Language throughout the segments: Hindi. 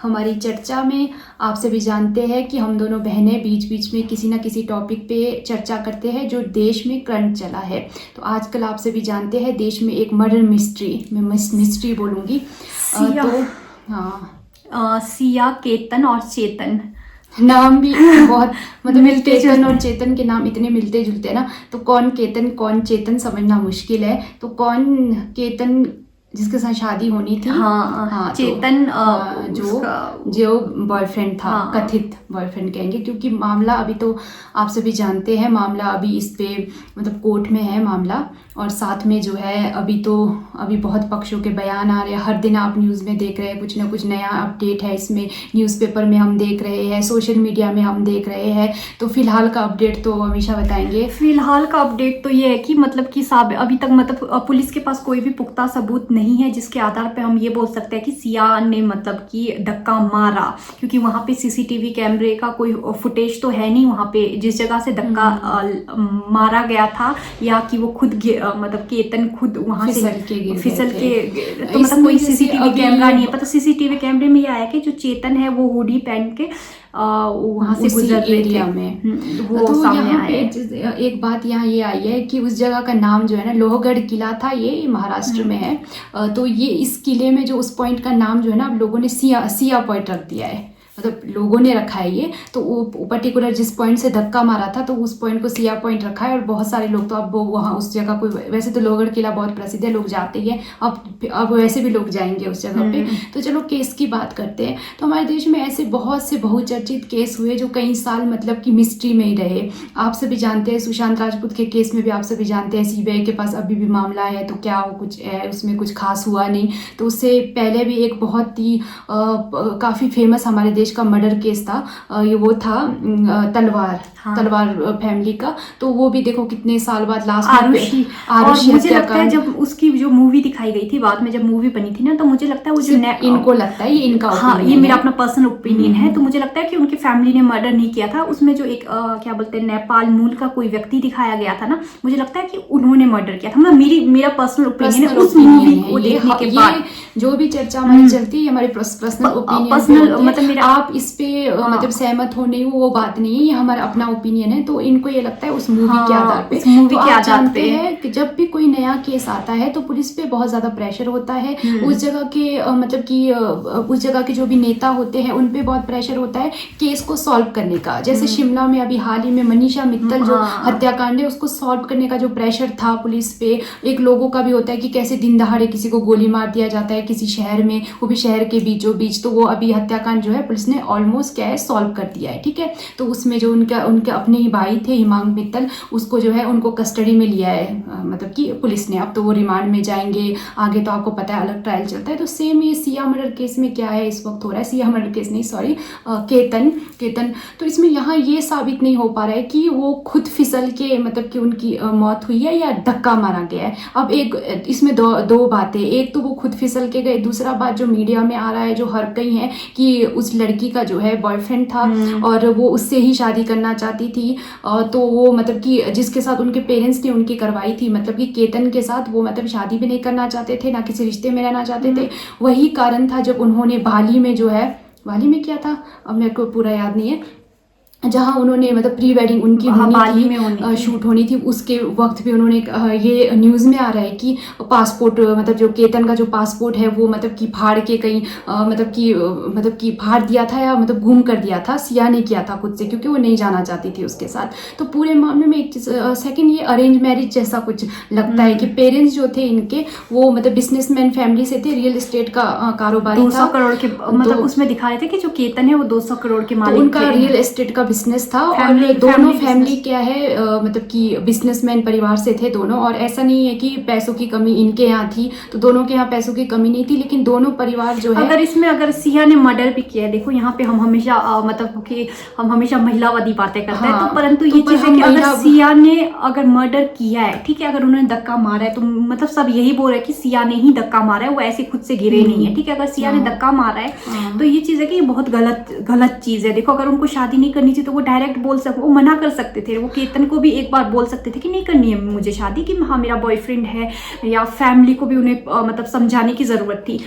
हमारी चर्चा में आप सभी जानते हैं कि हम दोनों बहनें बीच बीच में किसी ना किसी टॉपिक पे चर्चा करते हैं जो देश में करंट चला है। तो आजकल आप सभी जानते हैं देश में एक मर्डर मिस्ट्री, मैं मिस्ट्री बोलूँगी, तो हाँ सिया, केतन और चेतन नाम भी बहुत मतलब केतन और चेतन के नाम इतने मिलते जुलते हैं ना, तो कौन केतन कौन चेतन समझना मुश्किल है। तो कौन केतन जिसके साथ शादी होनी थी, हाँ चेतन जो बॉयफ्रेंड था, हाँ, कथित बॉयफ्रेंड कहेंगे, क्योंकि मामला अभी तो आप सभी जानते हैं, मामला अभी इस पे मतलब कोर्ट में है मामला। और साथ में जो है अभी बहुत पक्षों के बयान आ रहे हैं। हर दिन आप न्यूज़ में देख रहे हैं कुछ ना कुछ नया अपडेट है इसमें, न्यूज़पेपर में हम देख रहे हैं, सोशल मीडिया में हम देख रहे हैं। तो फिलहाल का अपडेट तो हमेशा बताएंगे। फिलहाल का अपडेट तो ये है कि मतलब कि अभी तक मतलब पुलिस के पास कोई भी पुख्ता सबूत नहीं है जिसके आधार पे हम ये बोल सकते हैं कि सिया ने मतलब कि धक्का मारा, क्योंकि वहाँ पे सीसीटीवी कैमरे का कोई फुटेज तो है नहीं वहाँ पे जिस जगह से धक्का मारा गया था, या कि वो खुद मतलब केतन खुद वहाँ से फिसल के तो मतलब कोई सीसीटीवी कैमरा नहीं है। पता सीसीटीवी कैमरे में ये आया कि जो चेतन है वो हुडी पहन के वहाँ से गुजर एरिया में वो तो सामने यहाँ आया पे एक बात यहाँ ये आई है कि उस जगह का नाम जो है ना, लोहगढ़ किला था, ये महाराष्ट्र में है। तो ये इस किले में जो उस पॉइंट का नाम जो है ना, अब लोगों ने सिया पॉइंट रख दिया है, मतलब लोगों ने रखा है ये। तो वो पर्टिकुलर जिस पॉइंट से धक्का मारा था तो उस पॉइंट को सिया पॉइंट रखा है। और बहुत सारे लोग तो अब वहाँ उस जगह को, वैसे तो लोहगढ़ किला बहुत प्रसिद्ध है, लोग जाते ही हैं, अब वैसे भी लोग जाएंगे उस जगह पे। तो चलो केस की बात करते हैं। तो हमारे देश में ऐसे बहुत से बहुचर्चित केस हुए जो कई साल मतलब कि मिस्ट्री में ही रहे। आप सभी जानते हैं सुशांत राजपूत के केस में भी आप सभी जानते हैं सीबीआई के पास अभी भी मामला है, तो क्या वो कुछ है उसमें कुछ खास हुआ नहीं। तो उससे पहले भी एक बहुत ही काफ़ी फेमस हमारे देश का मर्डर केस था, ये वो था तलवार फैमिली का। तो वो भी देखो कितने साल बाद लास्ट आरुषि मुझे लगता है जब उसकी जो मूवी दिखाई गई थी, बाद में जब मूवी बनी थी ना, तो मुझे लगता है वो जो इनको लगता है ये इनका हाँ, ये मेरा अपना पर्सनल ओपिनियन है। तो मुझे लगता है कि उनकी फैमिली ने मर्डर नहीं किया था। उसमें जो एक क्या बोलते हैं नेपाल मूल का कोई व्यक्ति दिखाया गया था ना, मुझे लगता है कि उन्होंने मर्डर किया था। मतलब मेरा पर्सनल ओपिनियन है उस मूवी को देखने के बाद। जो भी चर्चा हमारी चलती है हमारी पर्सनल ओपिनियन, मतलब मेरा आप इस पे मतलब सहमत हो नहीं हो वो बात नहीं है, ये हमारा अपना ओपिनियन है। तो इनको ये लगता है उस मूवी के आधार पे। तो आप जानते हैं कि जब भी कोई नया केस आता है तो पुलिस पे बहुत ज्यादा प्रेशर होता है। उस जगह के मतलब कि उस जगह के जो भी नेता होते हैं उन पे बहुत प्रेशर होता है केस को सॉल्व करने का। जैसे शिमला में अभी हाल ही में मनीषा मित्तल जो हत्याकांड है उसको सॉल्व करने का जो प्रेशर था पुलिस पे, एक लोगों का भी होता है कि कैसे दिन दहाड़े किसी को गोली मार दिया जाता है किसी शहर में, वो भी शहर के बीचों बीच। तो वो अभी हत्याकांड जो है पुलिस ने ऑलमोस्ट क्या है सॉल्व कर दिया है, ठीक है। तो उसमें जो उनके अपने ही भाई थे हिमांग मित्तल, उसको जो है उनको कस्टडी में लिया है मतलब कि पुलिस ने। अब तो वो रिमांड में जाएंगे, आगे तो आपको पता है अलग ट्रायल चलता है। तो सेम ये सिया मर्डर केस में क्या है इस वक्त हो रहा है, सिया मर्डर केस नहीं सॉरी केतन। तो इसमें यहाँ ये साबित नहीं हो पा रहा है कि वो खुद फिसल के मतलब कि उनकी मौत हुई है या धक्का मारा गया है। अब एक इसमें दो बातें, एक तो वो खुद फिसल के गए, दूसरा बात जो मीडिया में आ रहा है जो हर कहीं है कि उस लड़की का जो है बॉयफ्रेंड था और वो उससे ही शादी करना चाहती थी। तो वो मतलब कि जिसके साथ उनके पेरेंट्स ने उनकी करवाई थी, मतलब कि केतन के साथ वो मतलब शादी भी नहीं करना चाहते थे, ना किसी रिश्ते में रहना चाहते थे। वही कारण था जब उन्होंने बाली में किया था, अब मेरे को पूरा याद नहीं है, जहाँ उन्होंने मतलब प्री वेडिंग उनकी बाली में शूट होनी थी, उसके वक्त भी उन्होंने ये न्यूज़ में आ रहा है कि पासपोर्ट मतलब जो केतन का जो पासपोर्ट है वो मतलब कि फाड़ के कहीं मतलब कि फाड़ दिया था या मतलब गुम कर दिया था। सिया ने किया था खुद से क्योंकि वो नहीं जाना चाहती थी उसके साथ। तो पूरे मामले में एक सेकेंड ये अरेंज मैरिज जैसा कुछ लगता है कि पेरेंट्स जो थे इनके वो मतलब बिजनेसमैन फैमिली से थे, रियल एस्टेट का कारोबारी था। 200 करोड़ के मतलब उसमें दिखा रहे थे कि जो केतन है वो 200 करोड़ के मालिक थे। उनका रियल एस्टेट का बिजनेस था और दोनों फैमिली क्या है मतलब कि बिजनेसमैन परिवार से थे दोनों। और ऐसा नहीं है कि पैसों की कमी इनके यहाँ थी, तो दोनों के यहाँ पैसों की कमी नहीं थी, लेकिन दोनों परिवार जो है अगर सिया ने मर्डर भी किया है, देखो यहाँ पे हम हमेशा मतलब कि हम हमेशा महिलावादी बातें करते हैं। तो परंतु ये चीज है कि अगर सिया ने अगर मर्डर किया है, ठीक है, अगर उन्होंने धक्का मारा है तो मतलब सब यही बोल रहे हैं कि सिया ने ही धक्का मारा है, वो ऐसे खुद से गिरे नहीं है, ठीक है। अगर सिया ने धक्का मारा है तो ये चीज है कि ये बहुत गलत चीज है। देखो अगर उनको शादी नहीं करनी थी तो वो डायरेक्ट वो मना कर सकते थे। वो केतन को भी एक बार बोल सकते थे कि नहीं करनी है मुझे शादी, कि हाँ मेरा बॉयफ्रेंड है, या फैमिली को भी उन्हें मतलब समझाने की जरूरत थी।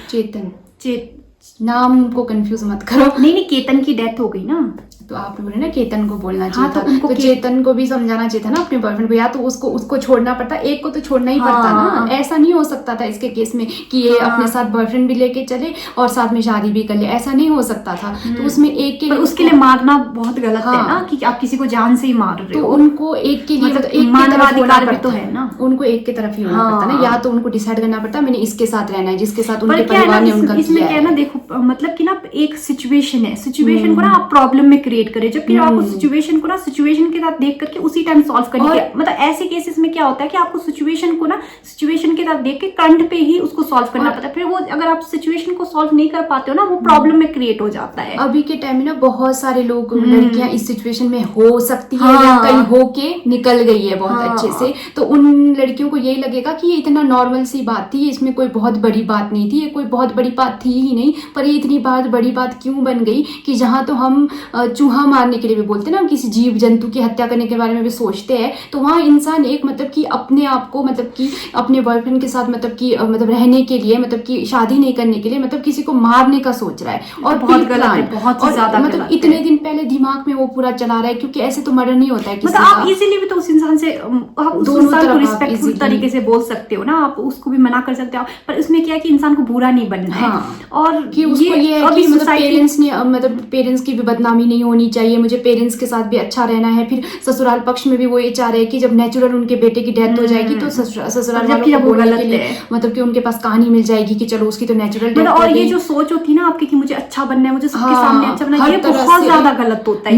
नाम को कंफ्यूज मत करो। नहीं, केतन की डेथ हो गई ना, तो आपने बोले ना केतन को बोलना चाहिए तो था, उनको तो चेतन को भी समझाना चाहिए था ना अपने बॉयफ्रेंड को, या तो उसको छोड़ना पड़ता, एक को तो छोड़ना ही पड़ता ना। ऐसा नहीं हो सकता था इसके केस में कि ये अपने साथ बॉयफ्रेंड भी लेके चले और साथ में शादी भी कर ले, ऐसा नहीं हो सकता था। तो उसमें एक के लिए, उसके लिए मारना बहुत गलत है ना, कि आप किसी को जान से ही मार रहे हो। तो उनको एक के लिए मतलब एक मानवाधिकार भी तो है ना, उनको एक की तरफ ही होना पड़ता ना, या तो उनको डिसाइड करना पड़ता मैंने इसके साथ रहना है जिसके साथ उनके परिवार ने उनका इसमें क्या है ना, देखो मतलब कि ना एक सिचुएशन है, सिचुएशन को ना आप प्रॉब्लम में क्रिएट करें, जबकि आपको सिचुएशन को ना सिचुएशन के साथ देख करके उसी टाइम सॉल्व करने के, मतलब ऐसे केसेस में क्या होता है कि आपको सिचुएशन को ना सिचुएशन के साथ देख के करंट पे ही उसको सॉल्व करना पड़ता है। फिर वो अगर आप सिचुएशन को सॉल्व नहीं कर पाते हो ना, वो प्रॉब्लम में क्रिएट हो जाता है। अभी के टाइम में ना बहुत सारे लोग, लड़कियां इस सिचुएशन में हो सकती है या कहीं होके निकल गई है बहुत अच्छे से, तो उन लड़कियों को यही लगेगा कि ये इतना नॉर्मल सी बात थी, इसमें कोई बहुत बड़ी बात नहीं थी, ये कोई बहुत बड़ी बात थी ही नहीं, पर ये इतनी बड़ी बात क्यों बन गई कि जहां तो हम चूहा मारने के लिए भी बोलते हैं ना, किसी जीव जंतु की हत्या करने के बारे में भी सोचते हैं, तो वहाँ इंसान एक मतलब कि अपने आप को मतलब कि अपने बॉयफ्रेंड के साथ मतलब कि मतलब रहने के लिए, मतलब कि शादी नहीं करने के लिए, मतलब किसी को मारने का सोच रहा है, और बहुत गलत है, बहुत ज्यादा मतलब इतने दिन पहले दिमाग में वो पूरा चला रहा है, क्योंकि ऐसे तो मर्डर नहीं होता है किसी मतलब आप इजीली भी तो उस इंसान से, आप उस इंसान को रिस्पेक्टफुल तरीके से बोल सकते हो ना, आप उसको भी मना कर सकते हो, पर इसमें क्या है कि इंसान को बुरा नहीं बनना है। और कि उसको ये है कि मतलब पेरेंट्स ने, मतलब पेरेंट्स की भी बदनामी नहीं होनी चाहिए, मुझे पेरेंट्स के साथ भी अच्छा रहना है। फिर ससुराल पक्ष में भी वो ये चाह रहे हैं कि जब नेचुरल उनके बेटे की डेथ हो जाएगी तो ससुराल वालों को बोलने के लिए मतलब कि उनके पास कहानी मिल जाएगी कि चलो उसकी तो नेचुरल डेथ। और ये जो सोच होती है ना आपकी कि मुझे अच्छा बनना है, मुझे सबके सामने अच्छा बनना है, ये बहुत ज्यादा गलत होता है।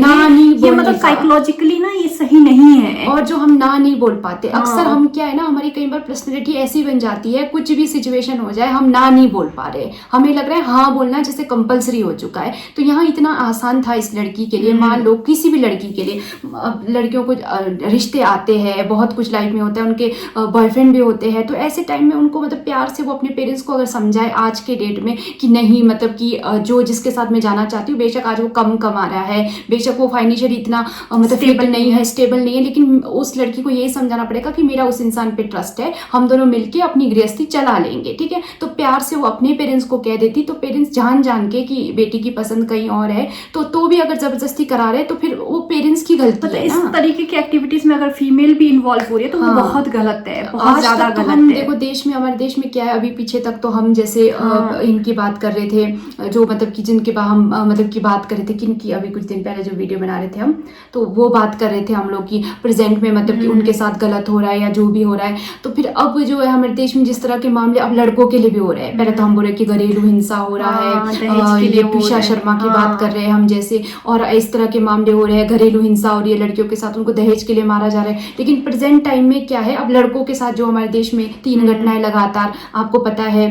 ये मतलब साइकोलॉजिकली ना ये सही नहीं है। और जो हम ना नहीं बोल पाते, अक्सर हम क्या है ना, हमारी कई बार पर्सनैलिटी ऐसी बन जाती है, कुछ भी सिचुएशन हो जाए हम ना नहीं बोल पा रहे, हमें लग रहा है हाँ बोलना जैसे कंपलसरी हो चुका है। तो यहाँ इतना आसान था इस लड़की के लिए, मान लो किसी भी लड़की के लिए, लड़कियों को रिश्ते आते हैं, बहुत कुछ लाइफ में होता है, उनके बॉयफ्रेंड भी होते हैं, तो ऐसे टाइम में उनको मतलब प्यार से वो अपने पेरेंट्स को अगर समझाए आज के डेट में कि नहीं, मतलब कि जो जिसके साथ मैं जाना चाहती हूँ, बेशक आज वो कम कमा रहा है, बेशक वो फाइनेंशियली इतना मतलब स्टेबल नहीं है, लेकिन उस लड़की को यही समझाना पड़ेगा कि मेरा उस इंसान पे ट्रस्ट है, हम दोनों मिलके अपनी गृहस्थी चला लेंगे, ठीक है। तो प्यार से वो अपने पेरेंट्स को कह देती, तो पेरेंट्स जान के कि बेटी की पसंद कहीं और है, तो भी अगर जबरदस्ती करा रहे तो फिर वो पेरेंट्स की गलती है। इस तरीके की एक्टिविटीज में अगर फीमेल भी इन्वॉल्व हो रही है तो वो बहुत गलत है, बहुत ज्यादा गलत है। देखो देश में, हमारे देश में क्या है, अभी पीछे तक तो हम जैसे इनकी बात कर रहे थे, जो मतलब कि जिनके हम मतलब की बात कर रहे थे, किनकी, अभी कुछ दिन पहले जो वीडियो बना रहे थे हम, तो वो बात कर रहे थे हम लोग की प्रेजेंट में मतलब कि उनके साथ गलत हो रहा है या जो भी हो रहा है। तो फिर अब जो है हमारे देश में जिस तरह के मामले अब लड़कों के लिए भी हो रहे हैं, पहले तो हम बोल रहे कि घरेलू हिंसा हो रहा है, ये पिशा शर्मा की बात कर रहे हैं हम जैसे, और इस तरह के मामले हो रहे हैं, घरेलू हिंसा हो रही है लड़कियों के साथ, उनको दहेज के लिए मारा जा रहा है। लेकिन प्रेजेंट टाइम में क्या है, अब लड़कों के साथ जो हमारे देश में 3 घटनाएं लगातार, आपको पता है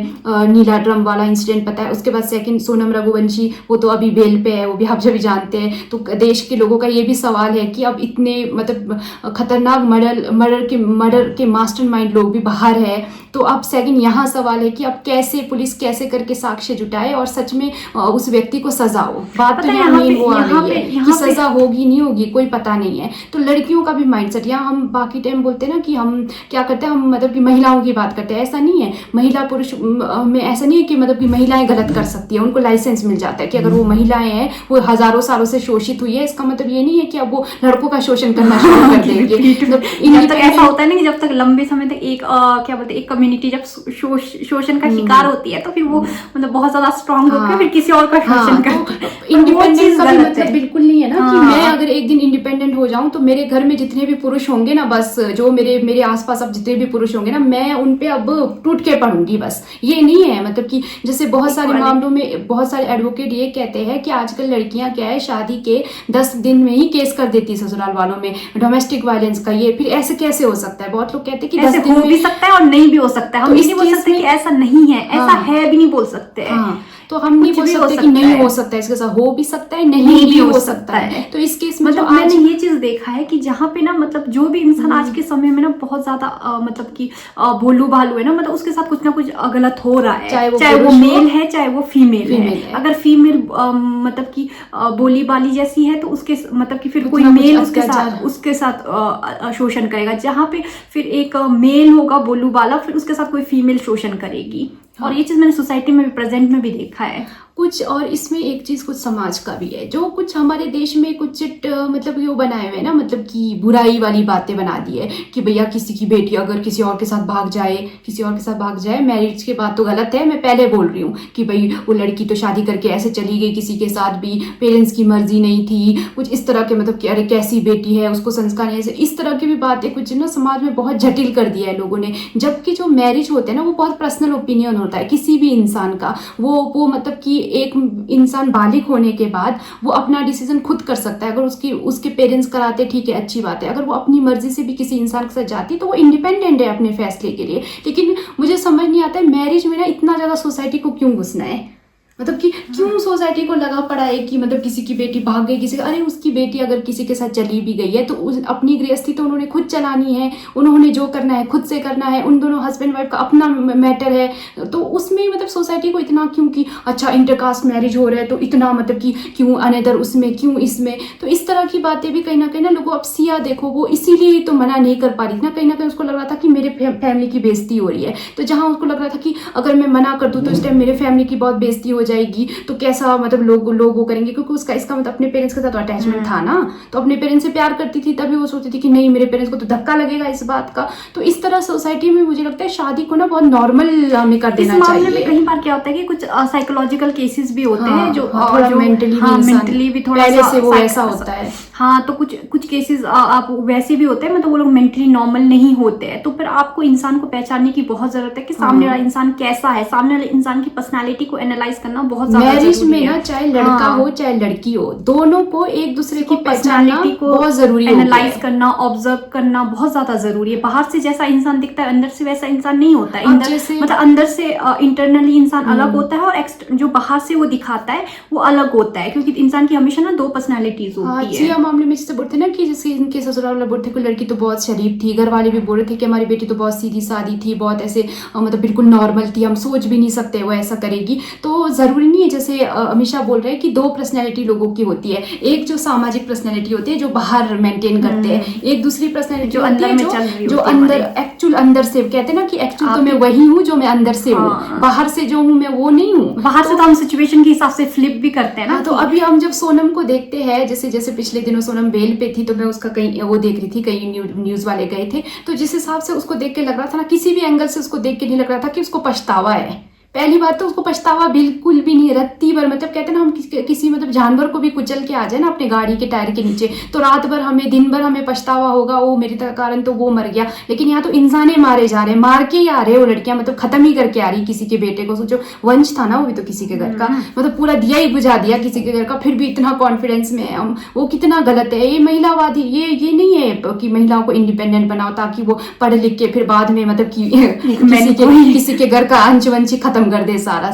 नीला ड्रम वाला इंसिडेंट पता है, उसके बाद सेकंड सोनम रघुवंशी, वो तो अभी बेल पे है, वो भी आप जब जानते हैं। तो देश के लोगों का ये भी सवाल है कि अब इतने मतलब खतरनाक मर्डर के मास्टरमाइंड लोग भी बाहर है, तो अब सेकंड यहाँ सवाल है कि अब कैसे पुलिस कैसे करके साक्ष्य जुटाए और सच में उस व्यक्ति को सजा हो। बात तो यहाँ मेन वो आ रही है कि सजा होगी नहीं होगी कोई पता नहीं है। तो लड़कियों का भी माइंडसेट, यहाँ हम बाकी टाइम बोलते हैं ना कि हम क्या करते हैं, हम मतलब कि महिलाओं की बात करते हैं, ऐसा नहीं है। महिला पुरुष में ऐसा नहीं है कि मतलब कि महिलाएं गलत कर सकती है, उनको लाइसेंस मिल जाता है कि अगर वो महिलाएं हैं, वो हजारों सालों से शोषित हुई है, इसका मतलब ये नहीं है कि अब वो लड़कों का शोषण करना शुरू कर देंगे। जब तक ऐसा होता है ना कि जब तक लंबे समय तक एक क्या बोलते हैं, एक कम्युनिटी जब शोषण का शिकार होती है तो फिर वो मतलब बहुत ज्यादा स्ट्रांग होकर फिर किसी और का शोषण करता है। इंडिपेंडेंस का भी मतलब बिल्कुल नहीं है ना कि मैं अगर एक दिन इंडिपेंडेंट हो जाऊं तो मेरे घर में जितने भी पुरुष होंगे ना, बस जो मेरे आसपास अब जितने भी पुरुष होंगे ना, मैं उन पे अब टूट के पड़ूंगी, बस ये नहीं है। मतलब कि जैसे बहुत सारे मामलों में बहुत सारे एडवोकेट ये कहते हैं कि आजकल लड़कियां क्या है, शादी के 10 दिन में ही केस कर देती ससुराल वालों में डोमेस्टिक वायलेंस का। ये फिर ऐसे कैसे हो सकता है? बहुत लोग कहते हैं कि 10 दिन हो भी सकता है और नहीं भी हो सकता है। हम नहीं बोल सकते कि ऐसा नहीं है, ऐसा है भी नहीं बोल सकते। तो हम नहीं बोल सकते कि नहीं हो सकता है, इसके साथ हो भी सकता है, नहीं भी हो सकता है। तो इस केस में मतलब मैंने ये चीज देखा है कि जहाँ पे ना मतलब जो भी इंसान आज के समय में ना बहुत ज्यादा मतलब कि भोलू भालू है ना, मतलब उसके साथ कुछ ना कुछ गलत हो रहा है, चाहे वो मेल है चाहे वो फीमेल है। अगर फीमेल मतलब कि बोली बाली जैसी है तो उसके मतलब कि फिर कोई मेल उसके साथ शोषण करेगा। जहाँ पे फिर एक मेल होगा बोलू वाला, फिर उसके साथ कोई फीमेल शोषण करेगी। और ये चीज मैंने सोसाइटी में भी प्रेजेंट में भी देखा है। कुछ और इसमें एक चीज कुछ समाज का भी है, जो कुछ हमारे देश में कुछ मतलब ये बनाए हुए हैं ना, मतलब कि बुराई वाली बातें बना दी है कि भैया किसी की बेटी अगर किसी और के साथ भाग जाए, मैरिज के बाद तो गलत है, मैं पहले बोल रही हूँ कि भाई वो लड़की तो शादी करके ऐसे चली गई किसी के साथ भी, पेरेंट्स की मर्जी नहीं थी, कुछ इस तरह के, मतलब कि अरे कैसी बेटी है, उसको संस्कार नहीं, इस तरह की भी बातें कुछ ना समाज में बहुत जटिल कर दिया है लोगों ने। जबकि जो मैरिज होते हैं ना वो बहुत पर्सनल ओपिनियन होता है किसी भी इंसान का, वो मतलब कि एक इंसान बालिग होने के बाद वो अपना डिसीजन खुद कर सकता है। अगर उसके पेरेंट्स कराते ठीक है, अच्छी बात है, अगर वो अपनी मर्जी से भी किसी इंसान के साथ जाती तो वो इंडिपेंडेंट है अपने फैसले के लिए। लेकिन मुझे समझ नहीं आता है मैरिज में ना इतना ज्यादा सोसाइटी को क्यों घुसना है, मतलब कि क्यों सोसाइटी को लगा पड़ा है कि मतलब किसी की बेटी भाग गई, अरे उसकी बेटी अगर किसी के साथ चली भी गई है तो अपनी गृहस्थी तो उन्होंने खुद चलानी है, उन्होंने जो करना है खुद से करना है, उन दोनों हस्बैंड वाइफ का अपना मैटर है, तो उसमें मतलब सोसाइटी को इतना क्यों कि अच्छा इंटरकास्ट मैरिज हो रहा है तो इतना मतलब कि क्यों अनदर उसमें, क्यों इसमें, तो इस तरह की बातें भी कहीं ना लोगों, अब सिया देखो वो इसीलिए तो मना नहीं कर पा रही ना कहीं उसको लग रहा था कि मेरे फैमिली की बेइज्जती हो रही है, तो जहाँ उसको लग रहा था कि अगर मैं मना कर दूँ तो इस टाइम मेरे फैमिली की बहुत बेइज्जती हो जाएगी, तो कैसा मतलब लोग वो करेंगे, क्योंकि इसका मतलब अपने पेरेंट्स के साथ अटैचमेंट था ना, तो अपने पेरेंट्स से प्यार करती थी, तभी वो सोचती थी कि नहीं मेरे पेरेंट्स को तो धक्का लगेगा इस बात का। तो इस तरह सोसाइटी में मुझे लगता है शादी को ना बहुत नॉर्मल हमें कर देना चाहिए। इस मामले में कई बार क्या होता है कि कुछ साइकोलॉजिकल केसेस भी होते हैं जो थोड़ा मेंटली भी थोड़ा पहले से वो ऐसा होता है। हाँ, तो कुछ केसेस आप वैसे भी होते हैं, मतलब वो लोग मेंटली नॉर्मल नहीं होते हैं, तो फिर आपको इंसान को पहचानने की बहुत जरूरत है कि सामने वाला इंसान कैसा है, सामने वाले इंसान की पर्सनालिटी को एनालाइज करना बहुत ज्यादा मैरिज में ना चाहे लड़का हो चाहे लड़की हो, दोनों को एक दूसरे की पर्सनालिटी को बहुत जरूरी है, एनालाइज करना, ऑब्जर्व करना बहुत ज्यादा जरूरी है। बाहर से जैसा इंसान दिखता है अंदर से वैसा इंसान नहीं होता है, मतलब अंदर से इंटरनली इंसान अलग होता है और जो बाहर से वो दिखाता है वो अलग होता है, क्योंकि इंसान की हमेशा ना दो पर्सनालिटीज होती है। मामले में जैसे बोलते ना कि जैसे इनके ससुराल वाले बोलते कि लड़की तो बहुत शरीफ थी, घर वाले भी बोल रहे थे कि हमारी बेटी तो बहुत सीधी सादी थी, बहुत ऐसे मतलब बिल्कुल नॉर्मल थी, हम सोच भी नहीं सकते वो ऐसा करेगी। तो जरूरी नहीं है, जैसे हमेशा बोल रहे हैं कि दो पर्सनैलिटी लोगों की होती है, एक जो सामाजिक पर्सनैलिटी होती है जो बाहर मेंटेन करते हैं, एक दूसरी पर्सनैलिटी जो अंदर में चल रही जो अंदर एक्चुअल अंदर से कहते हैं ना कि एक्चुअल तो मैं वही हूँ जो मैं अंदर से हूँ, बाहर से जो हूँ मैं वो नहीं हूँ। बाहर से तो हम सिचुएशन के हिसाब से फ्लिप भी करते हैं ना। तो अभी हम जब सोनम को देखते हैं, जैसे पिछले दिनों सोनम बेल पे थी, तो मैं उसका कहीं वो देख रही थी, कहीं न्यूज वाले गए थे, तो जिस हिसाब से उसको देख के लग रहा था ना, किसी भी एंगल से उसको देख के नहीं लग रहा था कि उसको पछतावा है। पहली बात तो उसको पछतावा बिल्कुल भी नहीं, रत्ती भर, मतलब कहते हैं ना हम किसी मतलब जानवर को भी कुचल के आ जाए ना अपने गाड़ी के टायर के नीचे, तो रात भर हमें दिन भर हमें पछतावा होगा, वो मेरे कारण तो वो मर गया। लेकिन यहाँ तो इंसाने मारे जा रहे हैं, मार के ही आ रहे हैं वो लड़कियां, मतलब खत्म ही करके आ रही किसी के बेटे को। जो वंश था ना वो भी तो किसी के घर का, मतलब पूरा दिया ही बुझा दिया किसी के घर का, फिर भी इतना कॉन्फिडेंस में है। वो कितना गलत है, ये महिलावादी, ये नहीं है कि महिलाओं को इंडिपेंडेंट बनाओ ताकि वो पढ़ लिख के फिर बाद में मतलब कि किसी के घर का अंश वंश खत्म कर दे सारा।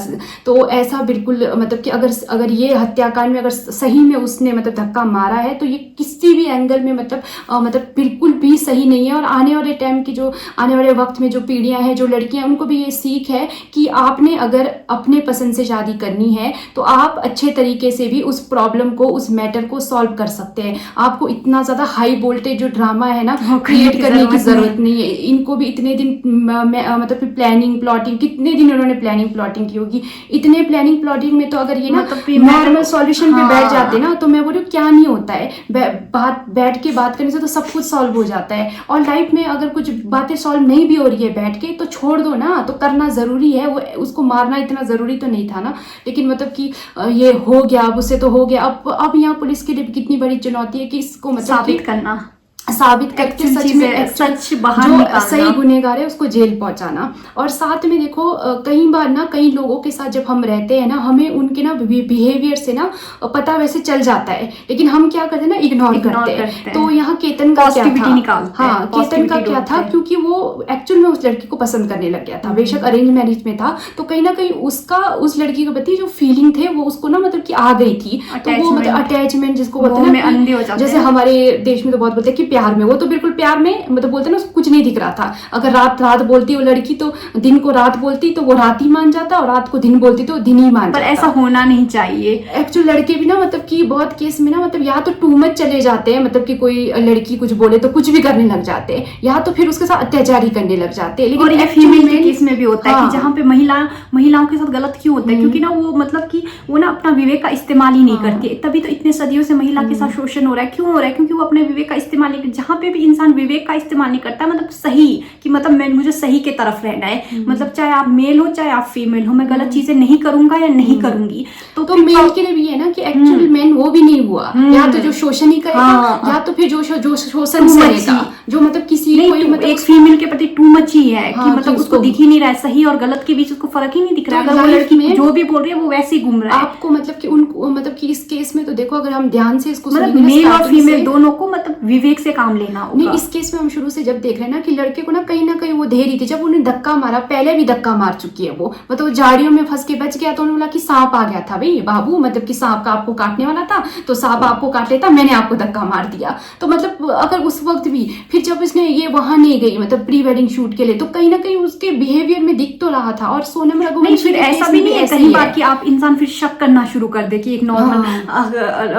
तो ऐसा बिल्कुल मतलब कि अगर ये हत्याकांड में अगर सही में उसने मतलब धक्का मारा है तो ये किसी भी एंगल में मतलब बिल्कुल भी सही नहीं है। और आने वाले टाइम की जो आने वाले वक्त में जो पीढ़ियां हैं, जो लड़कियां, उनको भी ये सीख है कि आपने अगर अपने पसंद से शादी करनी है तो आप अच्छे तरीके से भी उस प्रॉब्लम को, उस मैटर को सॉल्व कर सकते हैं। आपको इतना ज्यादा हाई वोल्टेज जो ड्रामा है ना क्रिएट करने की जरूरत नहीं है। इनको भी इतने दिन मतलब प्लानिंग प्लॉटिंग, कितने दिन उन्होंने प्लानिंग प्लॉटिंग की होगी, इतने प्लानिंग प्लॉटिंग में तो अगर ये ना नॉर्मल सॉल्यूशन पे बैठ जाते ना, तो मैं बोलूँ क्या नहीं होता है, बैठ के बात करने से तो सब कुछ सॉल्व हो जाता है। और लाइफ में अगर कुछ बातें सॉल्व नहीं भी हो रही है बैठ के, तो छोड़ दो ना, तो करना जरूरी है, वो उसको मारना इतना जरूरी तो नहीं था ना। लेकिन मतलब कि ये हो गया, अब उससे तो हो गया। अब यहाँ पुलिस के लिए कितनी बड़ी चुनौती है कि इसको मतलब साबित करके सच बाहर जो सही गुनहगार है उसको जेल पहुंचाना। और साथ में देखो कई बार ना कई लोगों के साथ जब हम रहते हैं ना, हमें उनके ना बिहेवियर से ना पता वैसे चल जाता है, लेकिन हम क्या करते हैं ना, इग्नोर करते हैं। तो यहाँ केतन का क्या था, केतन का क्या था, क्योंकि वो एक्चुअल में उस लड़की को पसंद करने लग गया था, बेशक अरेंज मैरिज में था, तो कहीं ना कहीं उसका उस लड़की के प्रति जो फीलिंग थे वो उसको ना मतलब कि आ गई थी। तो वो मतलब अटैचमेंट जिसको बोलते हैं, जैसे हमारे देश में तो बहुत बोलते हैं कि प्यार प्यार में, वो तो बिल्कुल प्यार में मतलब बोलते हैं ना उसको कुछ नहीं दिख रहा था। अगर रात रात बोलती वो लड़की तो दिन को रात बोलती तो वो रात ही मान जाता, और रात को दिन बोलती तो दिन ही मान जाता। पर ऐसा होना नहीं चाहिए। एक्चुअल लड़के भी ना मतलब कि बहुत केस में ना मतलब या तो टू मच चले जाते हैं, मतलब कि कोई लड़की कुछ बोले तो कुछ भी करने लग जाते हैं, या तो फिर उसके साथ अत्याचार ही करने लग जाते हैं। लेकिन ये फीमेल के केस में भी होता है कि जहाँ पे महिलाओं के साथ गलत क्यों होता है, क्योंकि ना वो मतलब कि वो ना अपना विवेक का इस्तेमाल ही नहीं करती, तभी तो इतने सदियों से महिला के साथ शोषण हो रहा है। क्यों हो रहा है? क्योंकि वो अपने विवेक का इस्तेमाल नहीं, जहाँ पे भी इंसान विवेक का इस्तेमाल नहीं करता, मतलब सही कि मतलब मैं मुझे सही के तरफ रहना है, मतलब चाहे आप मेल हो चाहे आप फीमेल हो, मैं गलत चीजें नहीं करूंगा या नहीं करूंगी। तो मेल के लिए भी है ना कि एक्चुअल मैन वो भी नहीं हुआ, या तो जो शोषण ही करेगा, या तो फिर जो शोषण करेगा, जो मतलब किसी कोई मतलब एक फीमेल के प्रति टू मच ही है कि मतलब उसको दिख ही नहीं रहा है, सही और गलत के बीच उसको फर्क ही नहीं दिख रहा है। अगर वो लड़की जो भी बोल रही है वो वैसे ही घूम रहा है। आपको मतलब कि उनको मतलब कि इस केस में तो देखो, अगर हम ध्यान से इसको मतलब मेल और फीमेल दोनों को मतलब विवेक से काम लेना होगा। नहीं, इस केस में हम शुरू से जब देख रहे हैं ना कि लड़के को ना कहीं वो धे रही थी, जब उन्हें धक्का मारा, पहले भी धक्का मार चुकी है वो, मतलब झाड़ियों में फंस के बच गया तो उन्होंने बोला कि सांप आ गया था भाई बाबू, मतलब कि सांप का आपको काटने वाला था तो सांप आपको काट लेता, मैंने आपको धक्का मार दिया। तो मतलब अगर उस वक्त भी फिर जब उसने ये वहां नहीं गई मतलब प्री वेडिंग शूट के लिए, तो कहीं ना कहीं उसके बिहेवियर में दिख तो रहा था। और सोनम रघुवंशी फिर ऐसा भी नहीं है कहीं बार कि आप इंसान फिर शक करना शुरू कर दे कि एक नॉर्मल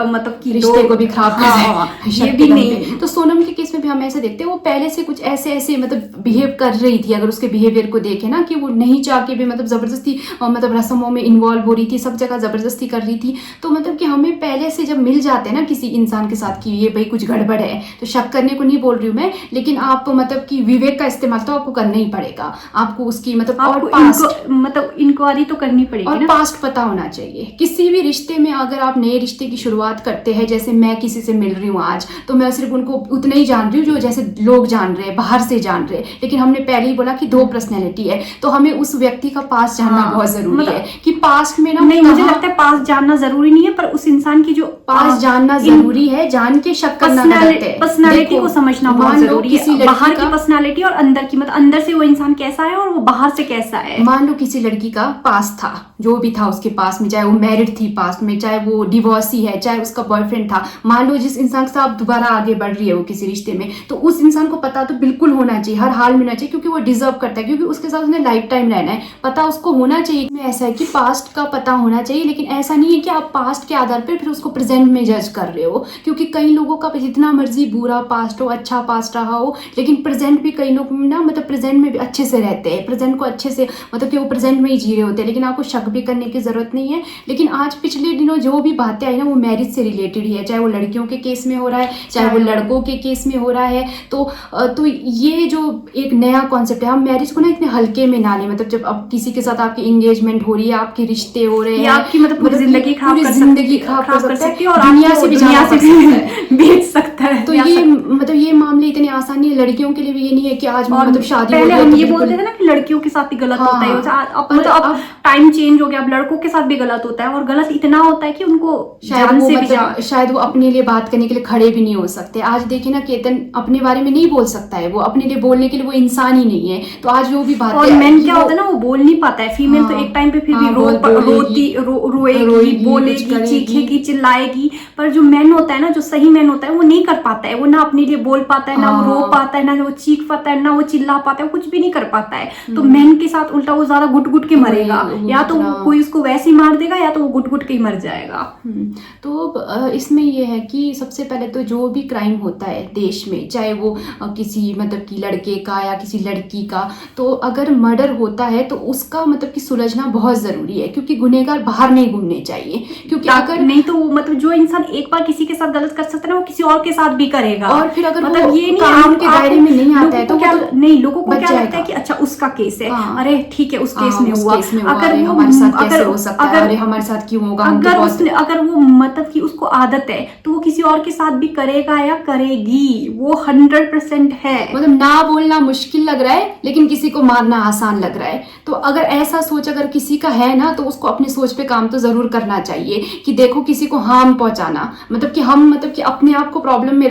मतलब कि रिश्ते को भी खराब कर ये भी नहीं। तो सोनम के केस में भी हम ऐसे देखते हैं, वो पहले से कुछ ऐसे मतलब बिहेव कर रही थी। अगर उसके बिहेवियर को देखे ना कि वो नहीं चाह के भी मतलब जबरदस्ती मतलब रस्मों में इन्वॉल्व हो रही थी, सब जगह जबरदस्ती कर रही थी। तो मतलब कि हमें पहले से जब मिल जाते हैं ना किसी इंसान के साथ कि ये भाई कुछ गड़बड़ है, तो शक करने को नहीं बोल रही हूँ मैं, लेकिन आप मतलब कि विवेक का इस्तेमाल तो आपको करना ही पड़ेगा। आपको उसकी मतलब और पास्ट मतलब इंक्वायरी तो करनी पड़ेगी और पास्ट पता होना चाहिए। किसी भी रिश्ते में अगर आप नए रिश्ते की शुरुआत करते हैं, जैसे मैं किसी से मिल रही हूँ आज, तो मैं सिर्फ उनको उतना ही जान रही हूँ जो जैसे लोग जान रहे हैं, बाहर से जान रहे हैं, लेकिन हमने पहले ही बोला कि दो पर्सनैलिटी है, तो हमें उस व्यक्ति का पास्ट जानना बहुत जरूरी है कि पास्ट में ना नहीं, मुझे लगता है पास्ट जानना जरूरी नहीं है, पर उस इंसान की जो पास्ट जानना जरूरी है, जान के शक करना गलत है। पर्सनालिटी को समझना बहुत जरूरी है, बाहर की पर्सनालिटी और अंदर की, मतलब अंदर से वो इंसान कैसा है और वो बाहर से कैसा है। मान लो किसी लड़की का पास्ट था, जो भी था उसके पास में, चाहे वो मैरिड थी पास्ट में, चाहे वो डिवोर्सी है, चाहे उसका बॉयफ्रेंड था, मान लो जिस इंसान के साथ दोबारा आगे बढ़ रही है वो किसी रिश्ते में, तो उस इंसान को पता तो बिल्कुल होना चाहिए, हर हाल में होना चाहिए, क्योंकि वो डिजर्व करता है, क्योंकि उसके साथ उसने लाइफ टाइम रहना है, पता उसको होना चाहिए। ऐसा है कि पास्ट का पता होना चाहिए, लेकिन ऐसा नहीं है कि आप पास्ट के आधार पर फिर उसको प्रेजेंट में जज कर रहे हो, क्योंकि कई लोगों का जितना मर्जी बुरा पास्ट हो, अच्छा पास्ट रहा हो, लेकिन प्रेजेंट भी कई लोग ना मतलब प्रेजेंट में भी अच्छे से रहते हैं, प्रेजेंट को अच्छे से मतलब कि वो प्रेजेंट में ही जी रहे होते हैं, लेकिन आपको शक भी करने की जरूरत नहीं है। लेकिन आज पिछले दिनों जो भी बातें आई ना वो मैरिज से रिलेटेड ही है, चाहे वो लड़कियों के केस में हो रहा है, चाहे वो लड़कों के केस में हो रहा है। तो ये जो एक नया कॉन्सेप्ट है, हम मैरिज को ना इतने हल्के में ना लें, मतलब जब अब किसी के साथ आपकी एंगेजमेंट हो रही है, आपके रिश्ते हो रहे हैं, आपकी मतलब पूरी जिंदगी खराब कर सकती है और दुनिया से भी बेच सकता है। तो ये मतलब ये मामले इतने आसान नहीं है, लड़कियों के लिए भी ये नहीं है कि आज मतलब शादी पहले हम ये बोलते थे ना कि लड़कियों के साथ ही गलत होता है, मतलब अब टाइम चेंज हो गया, अब लड़कों के साथ भी गलत होता है, और गलत इतना होता है कि उनको शायद वो अपने लिए बात करने के लिए खड़े भी नहीं हो सकते। आज देखिए ना केतन अपने बारे में नहीं बोल सकता है, वो अपने लिए बोलने के लिए वो इंसान ही नहीं है। तो आज जो भी बात, और मैन क्या होता है ना, वो बोल नहीं पाता है। फीमेल तो एक टाइम पे फिर भी रोएगी, बोलेगी, चीखेगी, चिल्लाएगी, पर जो मैन होता है ना, जो सही मैन होता है, वो नहीं कर पाता है, वो ना अपने लिए बोल पाता है, ना वो रो पाता है, ना वो चीख पाता है, ना वो चिल्ला पाता है, कुछ भी नहीं कर पाता है। तो मैन के साथ उल्टा वो ज्यादा घुट घुट के मरेगा, या तो कोई उसको वैसे ही मार देगा, या तो वो घुट घुट के ही मर जाएगा। तो इसमें ये है कि सबसे पहले तो जो भी क्राइम होता है देश में, चाहे वो किसी मतलब कि लड़के का या किसी लड़की का, तो अगर मर्डर होता है तो उसका मतलब कि सुलझना बहुत जरूरी है, क्योंकि गुनहगार बाहर नहीं घूमने चाहिए, क्योंकि अगर नहीं तो मतलब जो इंसान एक बार किसी के साथ गलत कर सकता है ना, वो किसी और के साथ भी करेगा। और फिर अगर मतलब ये नहीं कानून के दायरे में नहीं आता है तो क्या नहीं, लोगों को क्या लगता है कि अच्छा उसका केस है, अरे ठीक है उस केस में हुआ, अगर हमारे साथ कैसे हो सकता है, अरे हमारे साथ क्यों होगा, अगर वो मतलब कि उसको आदत है तो वो किसी और के साथ भी करेगा या करेगी, वो 100% है। मतलब ना बोलना मुश्किल लग रहा है लेकिन किसी को मारना आसान लग रहा है। तो अगर ऐसा सोच अगर किसी का है ना, तो उसको अपनी सोच पे काम तो जरूर करना चाहिए कि देखो किसी को हार्म पहुंचाना, मतलब कि हम मतलब कि अपने आप को प्रॉब्लम में,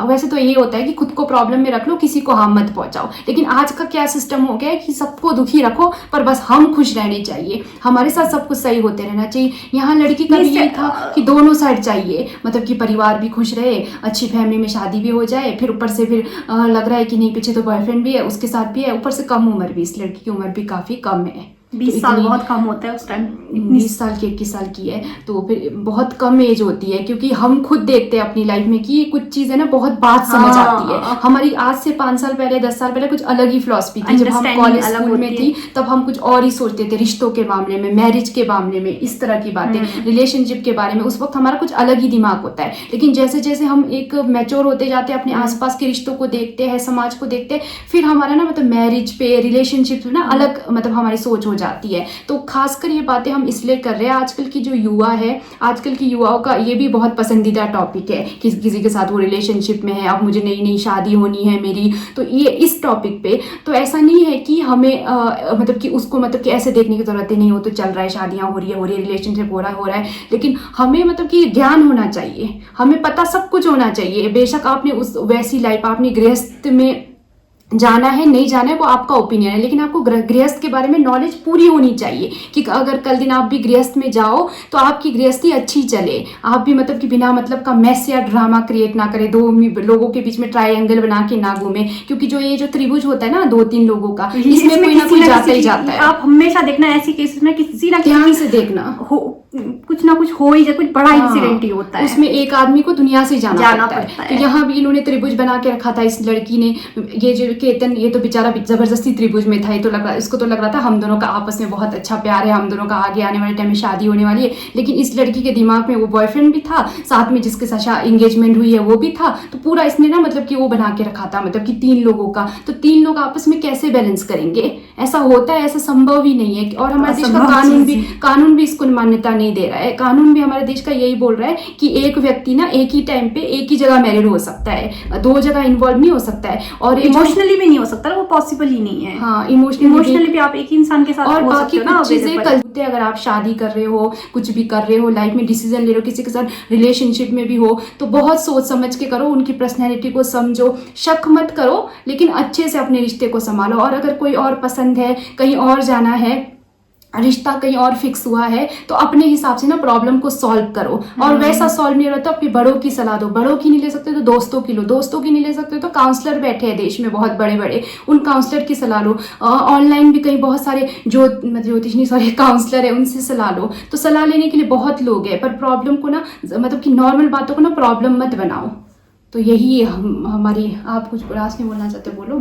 वैसे तो ये होता है कि खुद को प्रॉब्लम में रख लो, किसी को हार्म मत पहुंचाओ, लेकिन आज का क्या सिस्टम हो गया है कि सबको दुखी रखो पर बस हम खुश रहने चाहिए, हमारे साथ सब कुछ सही होते रहना चाहिए। यहाँ लड़की का भी ये था कि दोनों साइड चाहिए, मतलब कि परिवार भी खुश रहे, अच्छी फैमिली में शादी शादी भी हो जाए, फिर ऊपर से फिर लग रहा है कि नहीं पीछे तो बॉयफ्रेंड भी है, उसके साथ भी है, ऊपर से कम उम्र भी, इस लड़की की उम्र भी काफ़ी कम है। 20 साल बहुत कम होता है उस टाइम। 20 साल की 21 साल की है तो फिर बहुत कम एज होती है, क्योंकि हम खुद देखते हैं अपनी लाइफ में कि कुछ चीज़ें ना बहुत बात समझ आती है। हमारी आज से 5 साल पहले 10 साल पहले कुछ अलग ही फिलॉसफी थी। जब हम कॉलेज स्कूल में थी तब हम कुछ और ही सोचते थे, रिश्तों के मामले में, मैरिज के मामले में, इस तरह की बातें, रिलेशनशिप के बारे में उस वक्त हमारा कुछ अलग ही दिमाग होता है। लेकिन जैसे जैसे हम एक मैच्योर होते जाते हैं, अपने आसपास के रिश्तों को देखते हैं, समाज को देखते हैं, फिर हमारा ना मतलब मैरिज पे, रिलेशनशिप पे ना अलग मतलब हमारी सोच हो जाती है। तो खासकर ये बातें हम इसलिए कर रहे हैं, आजकल की जो युवा है, आजकल की युवाओं का ये भी बहुत पसंदीदा टॉपिक है कि किसी के साथ वो रिलेशनशिप में है, अब मुझे नई नई शादी होनी है मेरी, तो ये इस टॉपिक पे तो ऐसा नहीं है कि हमें मतलब कि उसको मतलब कि ऐसे देखने की जरूरत ही नहीं हो, तो चल रहा है, शादियां हो रही है, रिलेशनशिप हो रहा है, लेकिन हमें मतलब कि ज्ञान होना चाहिए, हमें पता सब कुछ होना चाहिए। बेशक आपने उस वैसी लाइफ, आपने गृहस्थ में जाना है नहीं जाना है वो आपका ओपिनियन है, लेकिन आपको गृहस्थ के बारे में नॉलेज पूरी होनी चाहिए कि अगर कल दिन आप भी गृहस्थ में जाओ तो आपकी गृहस्थी अच्छी चले, आप भी मतलब कि बिना मतलब का मैस या ड्रामा क्रिएट ना करें, दो लोगों के बीच में ट्रायंगल बना के ना घूमे, क्योंकि जो ये जो त्रिभुज होता है ना 2-3 लोगों का, इसमें कोई ना कोई जाता ही जाता है। आप हमेशा देखना ऐसी केसेस में किसी ना ध्यान से देखना, कुछ ना कुछ हो ही जाए, कुछ बड़ा इंसिडेंट ही होता है, उसमें एक आदमी को दुनिया से जाना पड़ता है। तो यहाँ भी इन्होंने त्रिभुज बना के रखा था इस लड़की ने, ये जो केतन, ये तो बेचारा जबरदस्ती त्रिभुज में था, ये तो लग रहा, इसको तो लग रहा था हम दोनों का आपस में बहुत अच्छा प्यार है, हम दोनों का आगे आने वाले टाइम में शादी होने वाली है, लेकिन इस लड़की के दिमाग में वो बॉयफ्रेंड भी था, साथ में जिसके साथ एंगेजमेंट हुई है वो भी था, तो पूरा इसने ना मतलब कि वो बना के रखा था, मतलब कि 3 लोगों का, तो 3 लोग आपस में कैसे बैलेंस करेंगे? ऐसा होता है, ऐसा संभव ही नहीं है। और हमारे देश का कानून भी इसको मान्यता नहीं दे रहा है। कानून भी हमारे देश का यही बोल रहा है कि एक व्यक्ति ना एक ही टाइम पे एक ही जगह मैरिड हो सकता है, 2 जगह इन्वॉल्व नहीं हो सकता है, और इमोशनली भी नहीं हो सकता, वो पॉसिबल ही नहीं है। हाँ, इमोशनली भी आप एक ही इंसान के साथ और हो बाकी सकते हो ना। चीजें कल अगर आप शादी कर रहे हो, कुछ भी कर रहे हो, लाइफ में डिसीजन ले रहे हो, किसी के साथ रिलेशनशिप में भी हो, तो बहुत सोच समझ के करो, उनकी पर्सनैलिटी को समझो, शक मत करो, लेकिन अच्छे से अपने रिश्ते को संभालो। और अगर कोई और पसंद है, कहीं और जाना है, रिश्ता कहीं और फिक्स हुआ है, तो अपने हिसाब से ना प्रॉब्लम को सॉल्व करो। और वैसा सॉल्व नहीं हो रहा तो अपने बड़ों की सलाह दो, बड़ों की नहीं ले सकते तो दोस्तों की लो, दोस्तों की नहीं ले सकते तो काउंसलर बैठे हैं देश में बहुत बड़े बड़े, उन काउंसलर की सलाह लो। ऑनलाइन भी कहीं बहुत सारे काउंसलर है, उनसे सलाह लो। तो सलाह लेने के लिए बहुत लोग हैं, पर प्रॉब्लम को ना मतलब कि नॉर्मल बातों को ना प्रॉब्लम मत बनाओ। तो यही हमारी, आप कुछ रास में बोलना चाहते हो, बोलो।